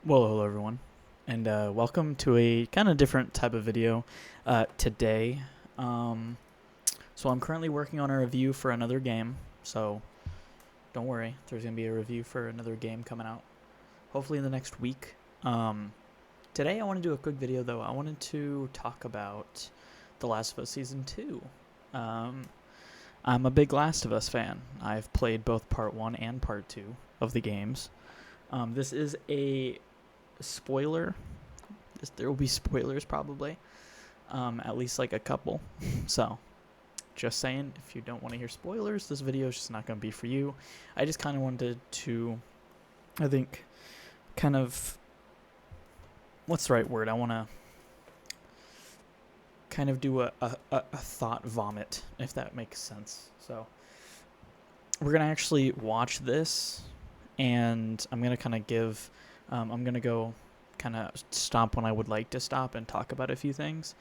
Well, hello everyone, and welcome to a kind of different type of video today. Um, so I'm currently working on a review for another game, so don't worry, there's going to be a review for another game coming out, hopefully in the next week. Today I want to do a quick video though. I wanted to talk about The Last of Us Season 2. I'm a big Last of Us fan. I've played both Part 1 and Part 2 of the games. This is a spoiler. There will be spoilers probably, at least like a couple. So, just saying, if you don't want to hear spoilers, this video is just not going to be for you. I just kind of wanted to, I think, kind of, what's the right word? I want to kind of do a thought vomit, if that makes sense. So, we're going to actually watch this, and I'm going to kind of give, I'm going to go kind of stop when I would like to stop and talk about a few things.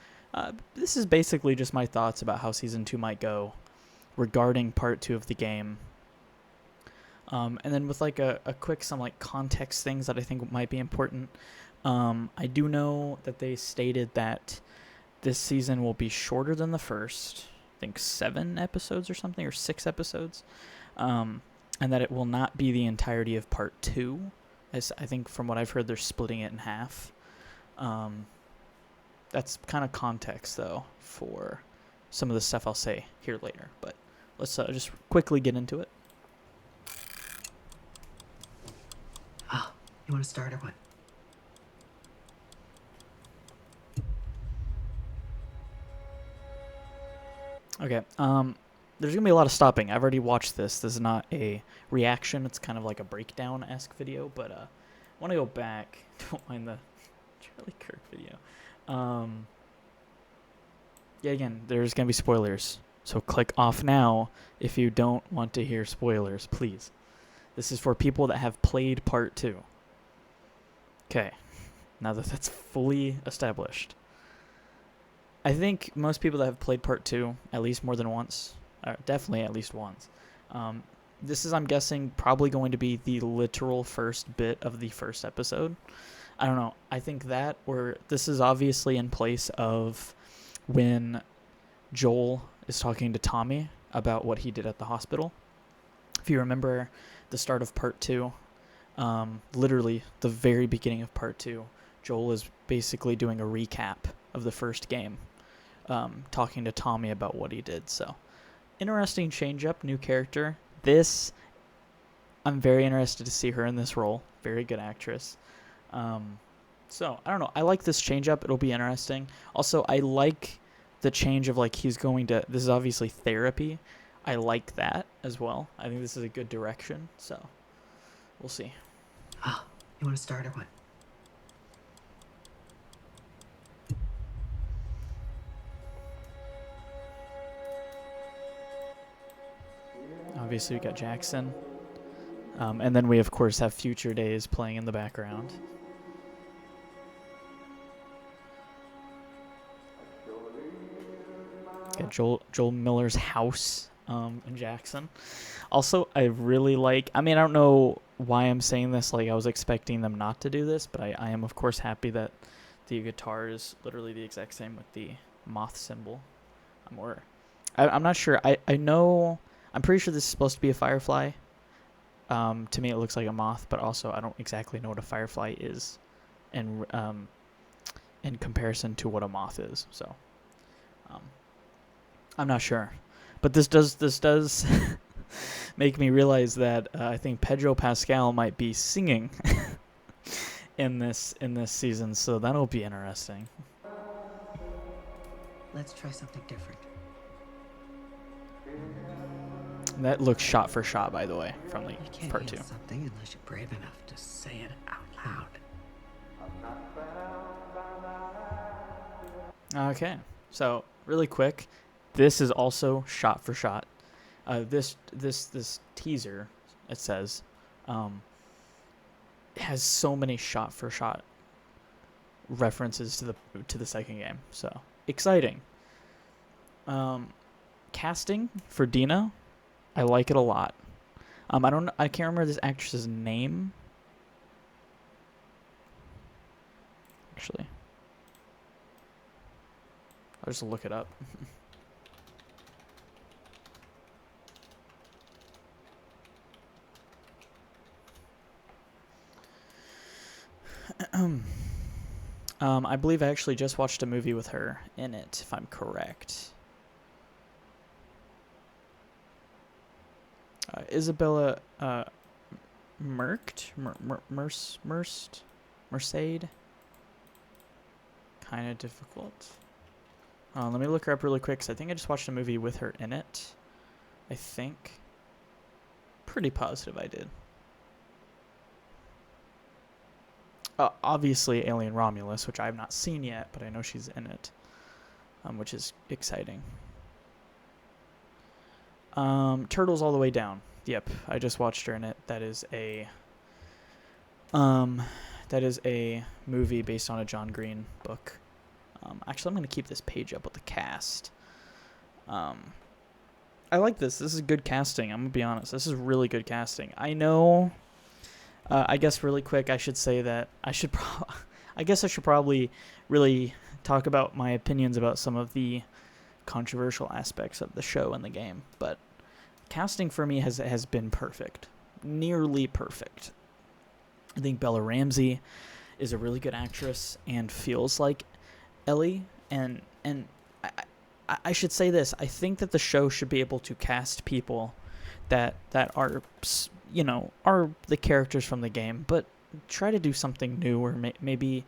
This is basically just my thoughts about how Season 2 might go regarding Part 2 of the game. And then with like a quick some like context things that I think might be important. I do know that they stated that this season will be shorter than the first. I think 7 episodes or something, or 6 episodes. And that it will not be the entirety of Part 2. I think from what I've heard, they're splitting it in half. That's kind of context, though, for some of the stuff I'll say here later. But let's just quickly get into it. Oh, you want to start or what? Okay. There's gonna be a lot of stopping. I've already watched this. This is not a reaction. It's kind of like a breakdown-esque video. But I want to go back. Don't mind the Charlie Kirk video. Yeah, again, there's going to be spoilers. So click off now if you don't want to hear spoilers, please. This is for people that have played Part 2. Okay, now that that's fully established. I think most people that have played Part 2 at least more than once, or definitely at least once, this is, I'm guessing, probably going to be the literal first bit of the first episode. I don't know. I think that, or this is obviously in place of when Joel is talking to Tommy about what he did at the hospital. If you remember the start of Part 2, literally the very beginning of Part 2, Joel is basically doing a recap of the first game, talking to Tommy about what he did. So, interesting change-up, new character. I'm very interested to see her in this role. Very good actress. So, I don't know. I like this change-up. It'll be interesting. Also, I like the change of, like, he's going to... This is obviously therapy. I like that as well. I think this is a good direction. So, we'll see. Oh, you want to start or what? Obviously, we got Jackson. And then we, of course, have Future Days playing in the background. Got Joel Miller's house in Jackson. Also, I really like... I mean, I don't know why I'm saying this. Like, I was expecting them not to do this, but I am, of course, happy that the guitar is literally the exact same with the moth symbol. I'm not sure. I know... I'm pretty sure this is supposed to be a firefly. To me, it looks like a moth, but also I don't exactly know what a firefly is in comparison to what a moth is. So, I'm not sure. But this does make me realize that I think Pedro Pascal might be singing in this season, so that'll be interesting. Let's try something different. That looks shot for shot, by the way, from the You can't Part hit 2. something unless you're brave enough to say it out loud. Okay, so really quick, this is also shot for shot. This teaser, it says, has so many shot for shot references to the second game. So exciting. Casting for Dina, I like it a lot. I can't remember this actress's name. actually. I'll just look it up. I believe I actually just watched a movie with her in it, if I'm correct. Isabella Merced? Merced? Kind of difficult. Let me look her up really quick, because I think I just watched a movie with her in it. I think. Pretty positive I did. Obviously Alien Romulus, which I have not seen yet, but I know she's in it, which is exciting. Turtles All the Way Down. Yep, I just watched her in it. That is a movie based on a John Green book. Actually, I'm going to keep this page up with the cast. I like this. This is good casting. I'm going to be honest. This is really good casting. I know... I guess really quick, I should say that I should probably really talk about my opinions about some of the controversial aspects of the show and the game. But casting for me has been perfect, nearly perfect. I think Bella Ramsey is a really good actress and feels like Ellie. And I should say this: I think that the show should be able to cast people that are, you know, are the characters from the game, but try to do something new or maybe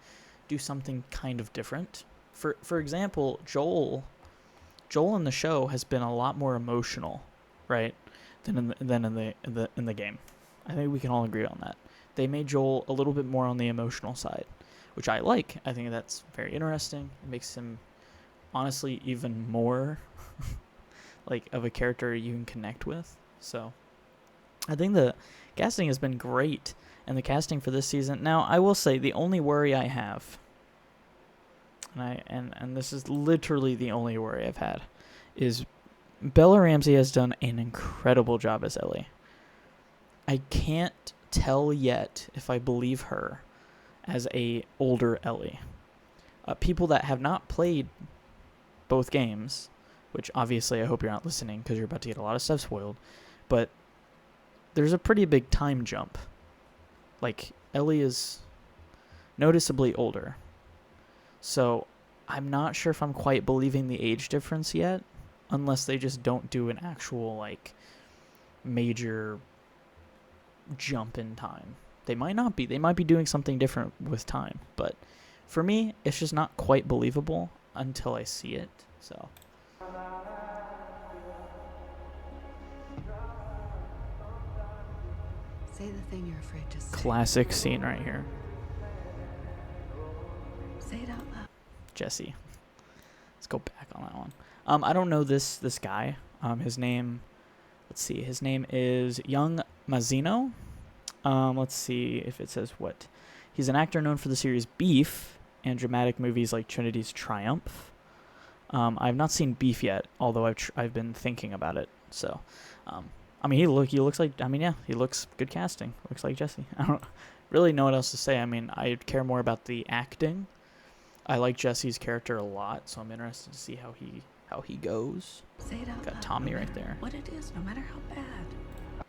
do something kind of different. For example, Joel in the show has been a lot more emotional, right, than in the game. I think we can all agree on that. They made Joel a little bit more on the emotional side, which I like. I think that's very interesting. It makes him honestly even more like of a character you can connect with. So I think the casting has been great, and the casting for this season. Now, I will say the only worry I have, and this is literally the only worry I've had, is Bella Ramsey has done an incredible job as Ellie. I can't tell yet if I believe her as a older Ellie. People that have not played both games, which obviously I hope you're not listening because you're about to get a lot of stuff spoiled, but there's a pretty big time jump. Like, Ellie is noticeably older. So I'm not sure if I'm quite believing the age difference yet, unless they just don't do an actual, like, major jump in time. They might not be. They might be doing something different with time. But for me, it's just not quite believable until I see it. So... Say the thing you're afraid to say. classic scene right here. Say it out loud. Jesse. Let's go back on that one. I don't know this guy. His name... Let's see. His name is Young Mazzino. Let's see if it says what. He's an actor known for the series Beef and dramatic movies like Trinity's Triumph. I've not seen Beef yet, although I've been thinking about it. So, I mean, he looks like, I mean, yeah, he looks good casting. Looks like Jesse. I don't really know what else to say. I mean, I care more about the acting. I like Jesse's character a lot, so I'm interested to see how he goes. Say it out Got loud. Tommy No right matter there. What it is, no matter how bad.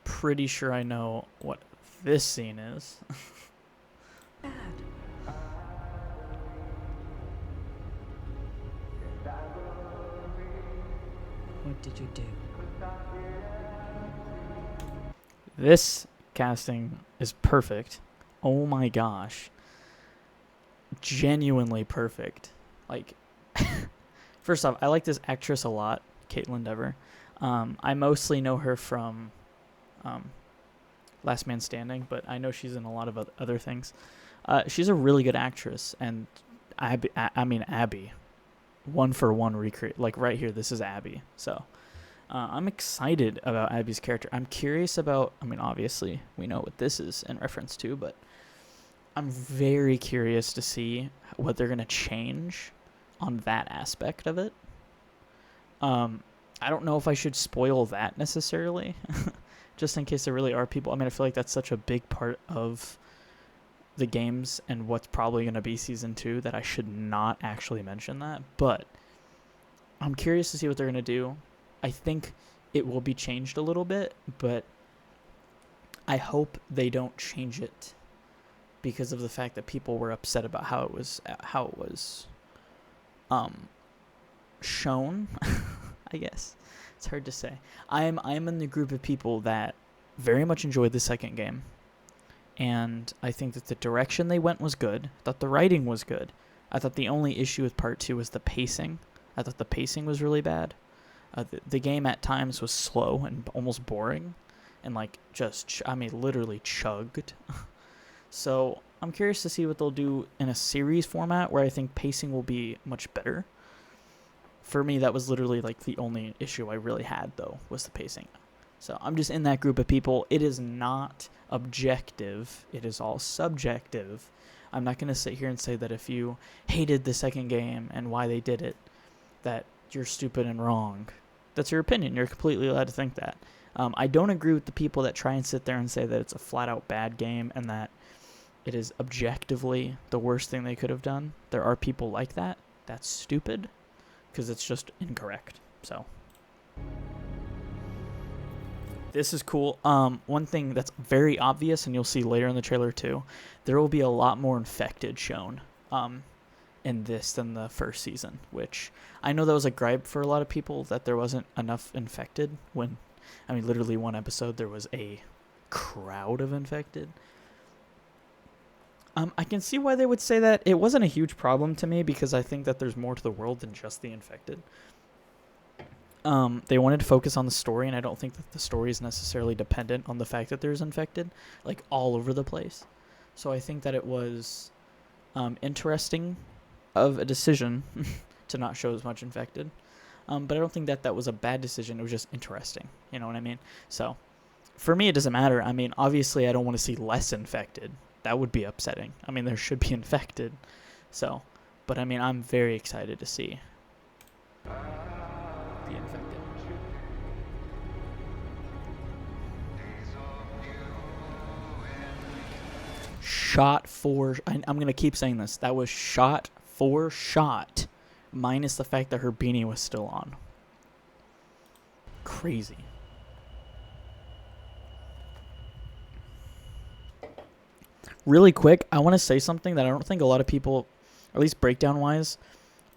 Pretty sure I know what this scene is. Bad. What did you do? This casting is perfect. Oh my gosh. Genuinely perfect. Like, first off, I like this actress a lot, Caitlin Dever. I mostly know her from Last Man Standing, but I know she's in a lot of other things. She's a really good actress, and Abby, one for one recreate. Like right here, this is Abby. So I'm excited about Abby's character. I'm curious about, I mean, obviously we know what this is in reference to, but I'm very curious to see what they're going to change on that aspect of it. I don't know if I should spoil that necessarily, just in case there really are people. I mean, I feel like that's such a big part of the games and what's probably going to be season 2 that I should not actually mention that, but I'm curious to see what they're going to do. I think it will be changed a little bit, but I hope they don't change it because of the fact that people were upset about how it was shown. I guess it's hard to say. I'm in the group of people that very much enjoyed the second game, and I think that the direction they went was good. I thought the writing was good. I thought the only issue with part 2 was the pacing. I thought the pacing was really bad. The game at times was slow and almost boring, and like just literally chugged. So I'm curious to see what they'll do in a series format where I think pacing will be much better. For me, that was literally like the only issue I really had, though, was the pacing. So I'm just in that group of people. It is not objective. It is all subjective. I'm not going to sit here and say that if you hated the second game and why they did it, that you're stupid and wrong. That's your opinion. You're completely allowed to think that. I don't agree with the people that try and sit there and say that it's a flat-out bad game and that it is objectively the worst thing they could have done. There are people like that. That's stupid because it's just incorrect. So this is cool. One thing that's very obvious, and you'll see later in the trailer too, there will be a lot more infected shown in this than the first season, which I know that was a gripe for a lot of people that there wasn't enough infected when, literally one episode there was a crowd of infected. I can see why they would say that. It wasn't a huge problem to me because I think that there's more to the world than just the infected. They wanted to focus on the story, and I don't think that the story is necessarily dependent on the fact that there's infected, like all over the place. So I think that it was interesting of a decision to not show as much infected. But I don't think that was a bad decision. It was just interesting. You know what I mean? So for me, it doesn't matter. Obviously, I don't want to see less infected. That would be upsetting. There should be infected. So, but I'm very excited to see the infected. Shot for... I'm going to keep saying this. That was shot for shot, minus the fact that her beanie was still on. Crazy. Really quick, I want to say something that I don't think a lot of people, or at least breakdown-wise,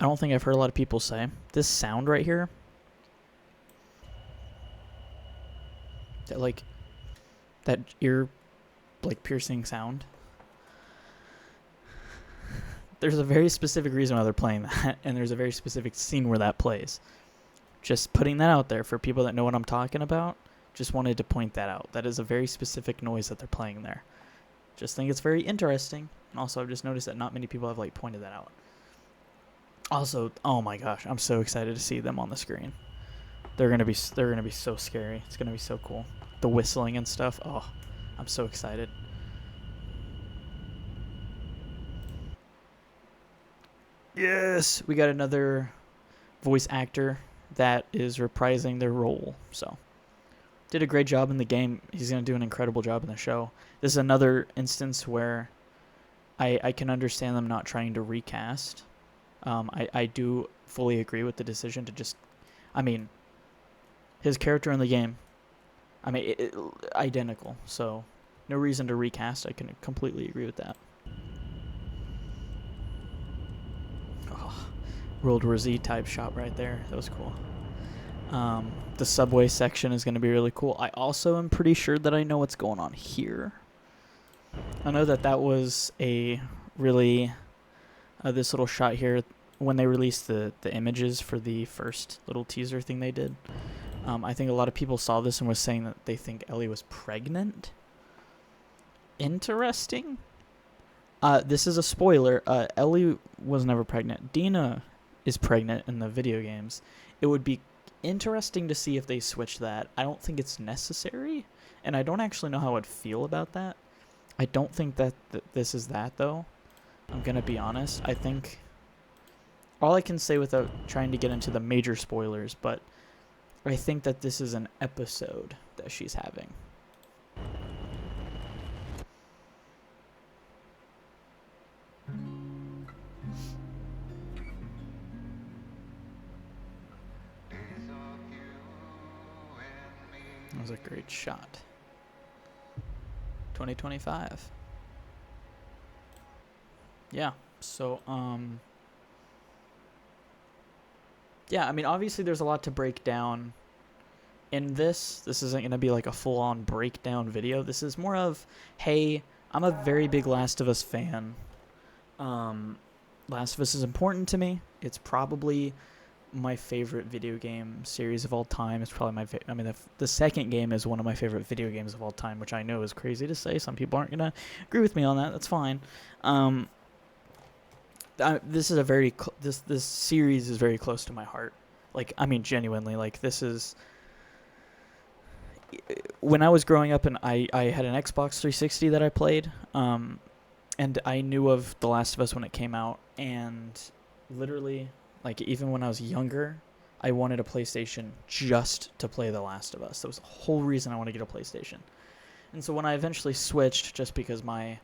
I don't think I've heard a lot of people say. This sound right here, that ear, piercing sound, there's a very specific reason why they're playing that, and there's a very specific scene where that plays. Just putting that out there for people that know what I'm talking about. Just wanted to point that out. That is a very specific noise that they're playing there. Just think it's very interesting. And also, I've just noticed that not many people have pointed that out. Also, oh my gosh, I'm so excited to see them on the screen. They're gonna be so scary. It's gonna be so cool. The whistling and stuff. Oh, I'm so excited. Yes, we got another voice actor that is reprising their role. So, did a great job in the game. He's gonna do an incredible job in the show. This is another instance where I can understand them not trying to recast. I do fully agree with the decision to just... his character in the game, identical. So, no reason to recast. I can completely agree with that. Oh, World War Z type shot right there. That was cool. The subway section is going to be really cool. I also am pretty sure that I know what's going on here. I know that was a really... this little shot here, when they released the images for the first little teaser thing they did, I think a lot of people saw this and was saying that they think Ellie was pregnant. Interesting. This is a spoiler. Ellie was never pregnant. Dina is pregnant in the video games. It would be interesting to see if they switch that. I don't think it's necessary, and I don't actually know how I'd feel about that. I don't think that this is that, though. I'm going to be honest. I think... all I can say without trying to get into the major spoilers, but I think that this is an episode that she's having. That was a great shot. 2025. Yeah. So, yeah, I mean, obviously there's a lot to break down in this. This isn't going to be like a full-on breakdown video. This is more of, hey, I'm a very big Last of Us fan. Last of Us is important to me. It's probably my favorite video game series of all time. It's probably my I mean, the second game is one of my favorite video games of all time, which I know is crazy to say. Some people aren't going to agree with me on that. That's fine. This is a very this series is very close to my heart. Like, I mean, genuinely, like, this is, when I was growing up and I had an Xbox 360 that I played, and I knew of The Last of Us when it came out, and literally, like, even when I was younger, I wanted a PlayStation just to play The Last of Us. That was the whole reason I wanted to get a PlayStation. And so when I eventually switched, just because I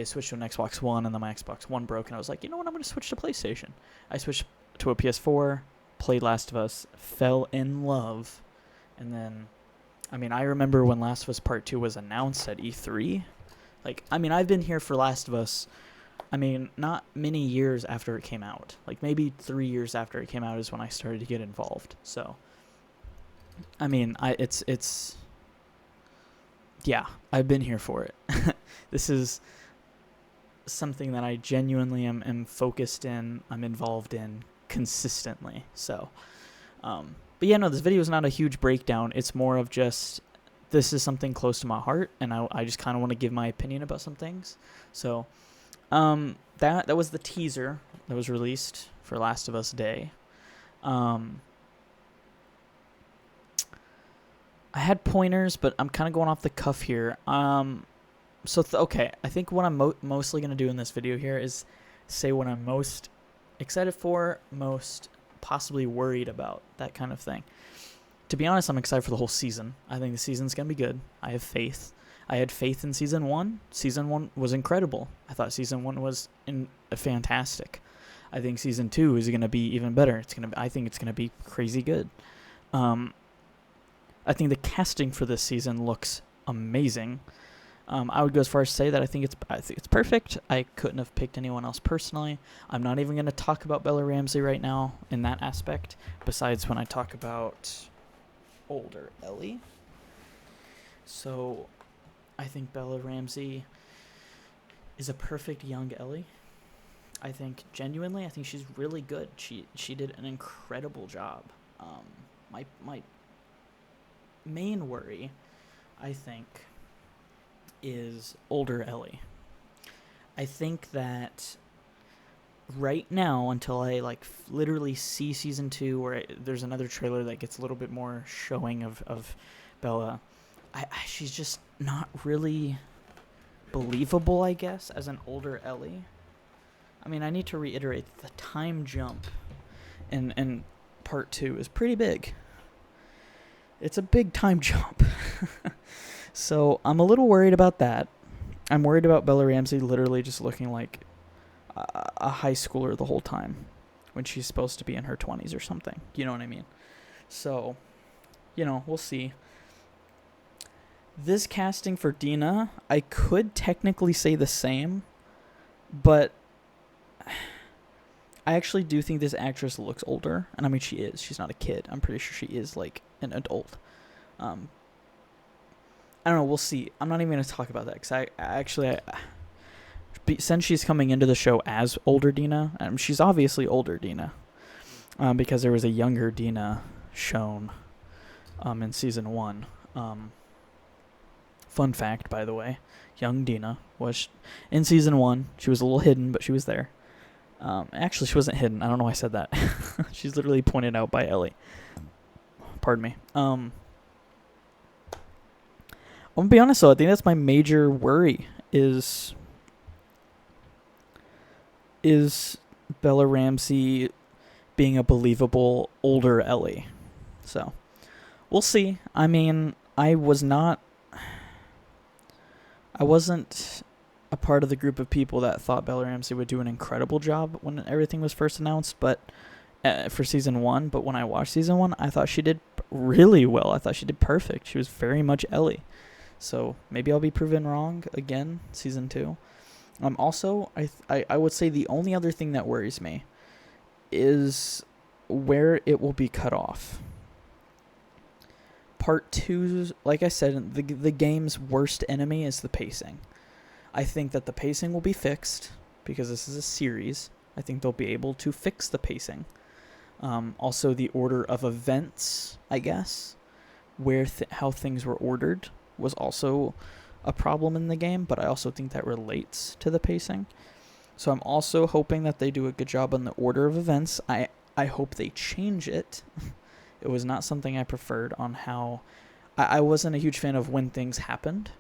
switched to an Xbox One, and then my Xbox One broke, and I was like, you know what, I'm going to switch to PlayStation. I switched to a PS4, played Last of Us, fell in love, and then, I mean, I remember when Last of Us Part 2 was announced at E3. Like, I mean, I've been here for Last of Us, I mean, not many years after it came out. Like, maybe 3 years after it came out is when I started to get involved. So, I mean, it's yeah, I've been here for it. This is something that I genuinely am focused in, I'm involved in consistently. So, but yeah, no, this video is not a huge breakdown. It's more of just, this is something close to my heart, and I just kind of want to give my opinion about some things. So, that was the teaser that was released for Last of Us Day. I had pointers, but I'm kind of going off the cuff here. So, okay, I think what I'm mostly going to do in this video here is say what I'm most excited for, most possibly worried about, that kind of thing. To be honest, I'm excited for the whole season. I think the season's going to be good. I have faith. I had faith in Season 1. Season 1 was incredible. I thought Season 1 was fantastic. I think Season 2 is going to be even better. I think it's going to be crazy good. I think the casting for this season looks amazing. I would go as far as to say that I think it's perfect. I couldn't have picked anyone else personally. I'm not even going to talk about Bella Ramsey right now in that aspect, besides when I talk about older Ellie. So, I think Bella Ramsey is a perfect young Ellie. I think, genuinely, I think she's really good. She did an incredible job. My main worry, I think, is older Ellie. I think that right now, until I literally see Season 2, where there's another trailer that gets a little bit more showing of Bella, she's just not really believable, I guess, as an older Ellie. I mean, I need to reiterate that the time jump in Part 2 is pretty big. It's a big time jump. So I'm a little worried about that. I'm worried about Bella Ramsey literally just looking like a high schooler the whole time when she's supposed to be in her 20s or something. You know what I mean? So, we'll see. This casting for Dina, I could technically say the same, but I actually do think this actress looks older. And I mean, she is. She's not a kid. I'm pretty sure she is an adult. I don't know. We'll see. I'm not even going to talk about that because since she's coming into the show as older Dina, she's obviously older Dina, because there was a younger Dina shown in Season 1. Fun fact, by the way, young Dina was in Season 1. She was a little hidden, but she was there. Actually, she wasn't hidden. I don't know why I said that. She's literally pointed out by Ellie. Pardon me. I'm gonna be honest though, I think that's my major worry is Bella Ramsey being a believable older Ellie. So, we'll see. I mean, I wasn't a part of the group of people that thought Bella Ramsey would do an incredible job when everything was first announced, but for Season 1, but when I watched Season 1, I thought she did really well. I thought she did perfect. She was very much Ellie. So maybe I'll be proven wrong again, season 2. Also, I would say the only other thing that worries me is where it will be cut off. Part 2, like I said, the game's worst enemy is the pacing. I think that the pacing will be fixed because this is a series. I think they'll be able to fix the pacing. Also, the order of events, I guess, where how things were ordered was also a problem in the game, but I also think that relates to the pacing. So I'm also hoping that they do a good job on the order of events. I hope they change it. It was not something I preferred on how... I wasn't a huge fan of when things happened.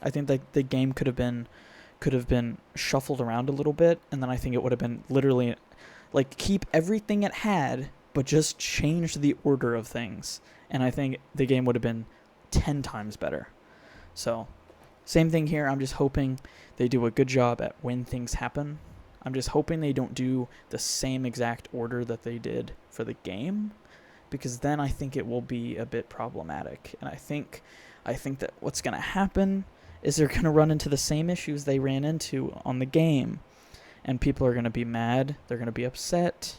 I think that the game could have been shuffled around a little bit, and then I think it would have been literally like keep everything it had, but just change the order of things. And I think the game would have been 10 times better. So, same thing here. I'm just hoping they do a good job at when things happen. I'm just hoping they don't do the same exact order that they did for the game, because then I think it will be a bit problematic. And I think that what's going to happen is they're going to run into the same issues they ran into on the game, and people are going to be mad. They're going to be upset.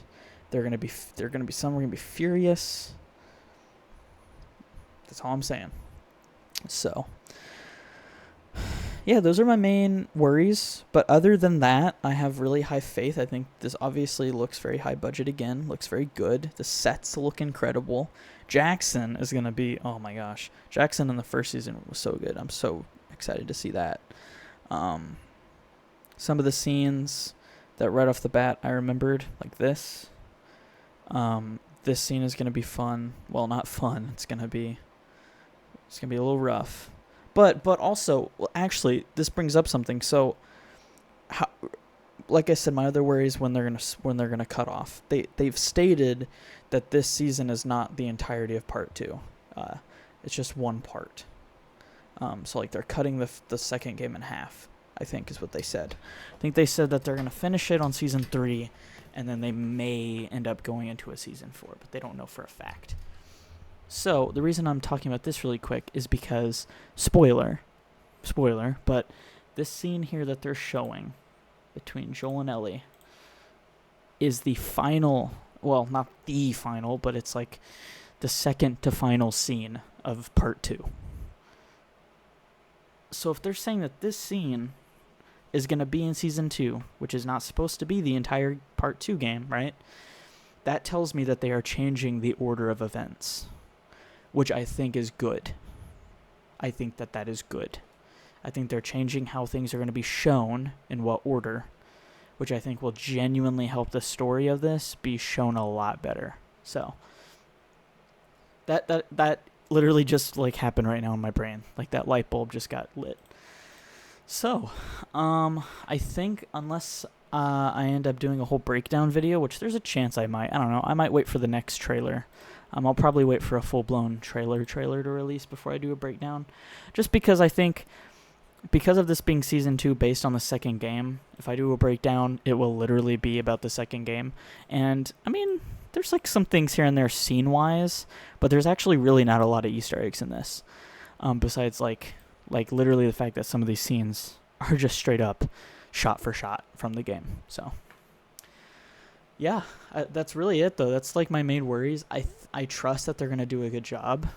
Some are going to be furious. That's all I'm saying. So, yeah, those are my main worries. But other than that, I have really high faith. I think this obviously looks very high budget again. Looks very good. The sets look incredible. Jackson is going to be, oh my gosh. Jackson in the first season was so good. I'm so excited to see that. Some of the scenes that right off the bat I remembered, like this. This scene is going to be fun. Well, not fun. It's going to be a little rough. But also, well, actually, this brings up something. So, like I said, my other worry is when they're gonna cut off. They've stated that this season is not the entirety of part 2. It's just one part. So like they're cutting the second game in half, I think is what they said. I think they said that they're gonna finish it on season 3, and then they may end up going into a season 4, but they don't know for a fact. So, the reason I'm talking about this really quick is because, spoiler, but this scene here that they're showing between Joel and Ellie is the final, well, not the final, but it's like the second to final scene of part 2. So if they're saying that this scene is going to be in season 2, which is not supposed to be the entire part 2 game, right? That tells me that they are changing the order of events, which I think is good. I think that is good. I think they're changing how things are going to be shown in what order, which I think will genuinely help the story of this be shown a lot better. So that literally just like happened right now in my brain. Like that light bulb just got lit. So, I think unless I end up doing a whole breakdown video, which there's a chance I might. I don't know. I might wait for the next trailer. I'll probably wait for a full-blown trailer to release before I do a breakdown. Just because I think, because of this being Season 2 based on the second game, if I do a breakdown, it will literally be about the second game. And, I mean, there's like some things here and there scene-wise, but there's actually really not a lot of Easter eggs in this. Besides, like literally the fact that some of these scenes are just straight up shot for shot from the game. So, yeah, that's really it, though. That's like my main worries. I trust that they're going to do a good job.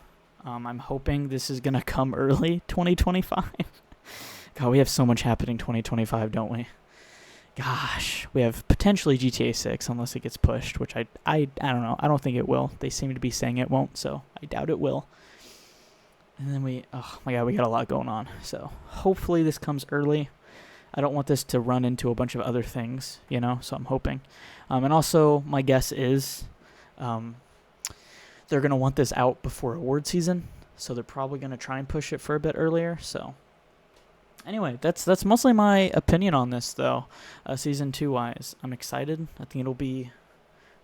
I'm hoping this is going to come early 2025. God, we have so much happening 2025, don't we? Gosh, we have potentially GTA 6 unless it gets pushed, which I don't know. I don't think it will. They seem to be saying it won't, so I doubt it will. And then oh my God, we got a lot going on. So hopefully this comes early. I don't want this to run into a bunch of other things, so I'm hoping. And also, my guess is they're going to want this out before award season, so they're probably going to try and push it for a bit earlier. So anyway, that's mostly my opinion on this, though, Season 2-wise. I'm excited. I think I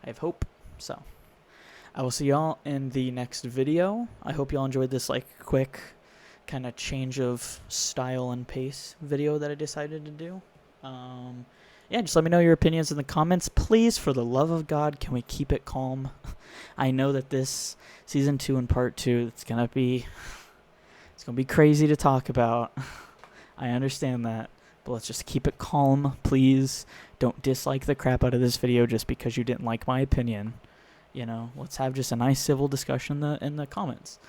have hope. So I will see y'all in the next video. I hope y'all enjoyed this quick kind of change of style and pace video that I decided to do. Yeah, just let me know your opinions in the comments. Please, for the love of God, can we keep it calm? I know that this season 2 and part 2, it's gonna be crazy to talk about. I understand that, but let's just keep it calm, please. Don't dislike the crap out of this video just because you didn't like my opinion. You know, let's have just a nice civil discussion in the comments.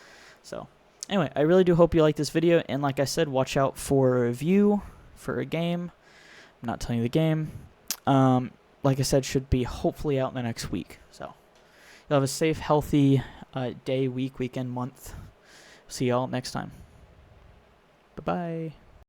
So, anyway, I really do hope you like this video, and like I said, watch out for a review for a game. I'm not telling you the game. Like I said, should be hopefully out in the next week. So, you'll have a safe, healthy day, week, weekend, month. See y'all next time. Bye-bye.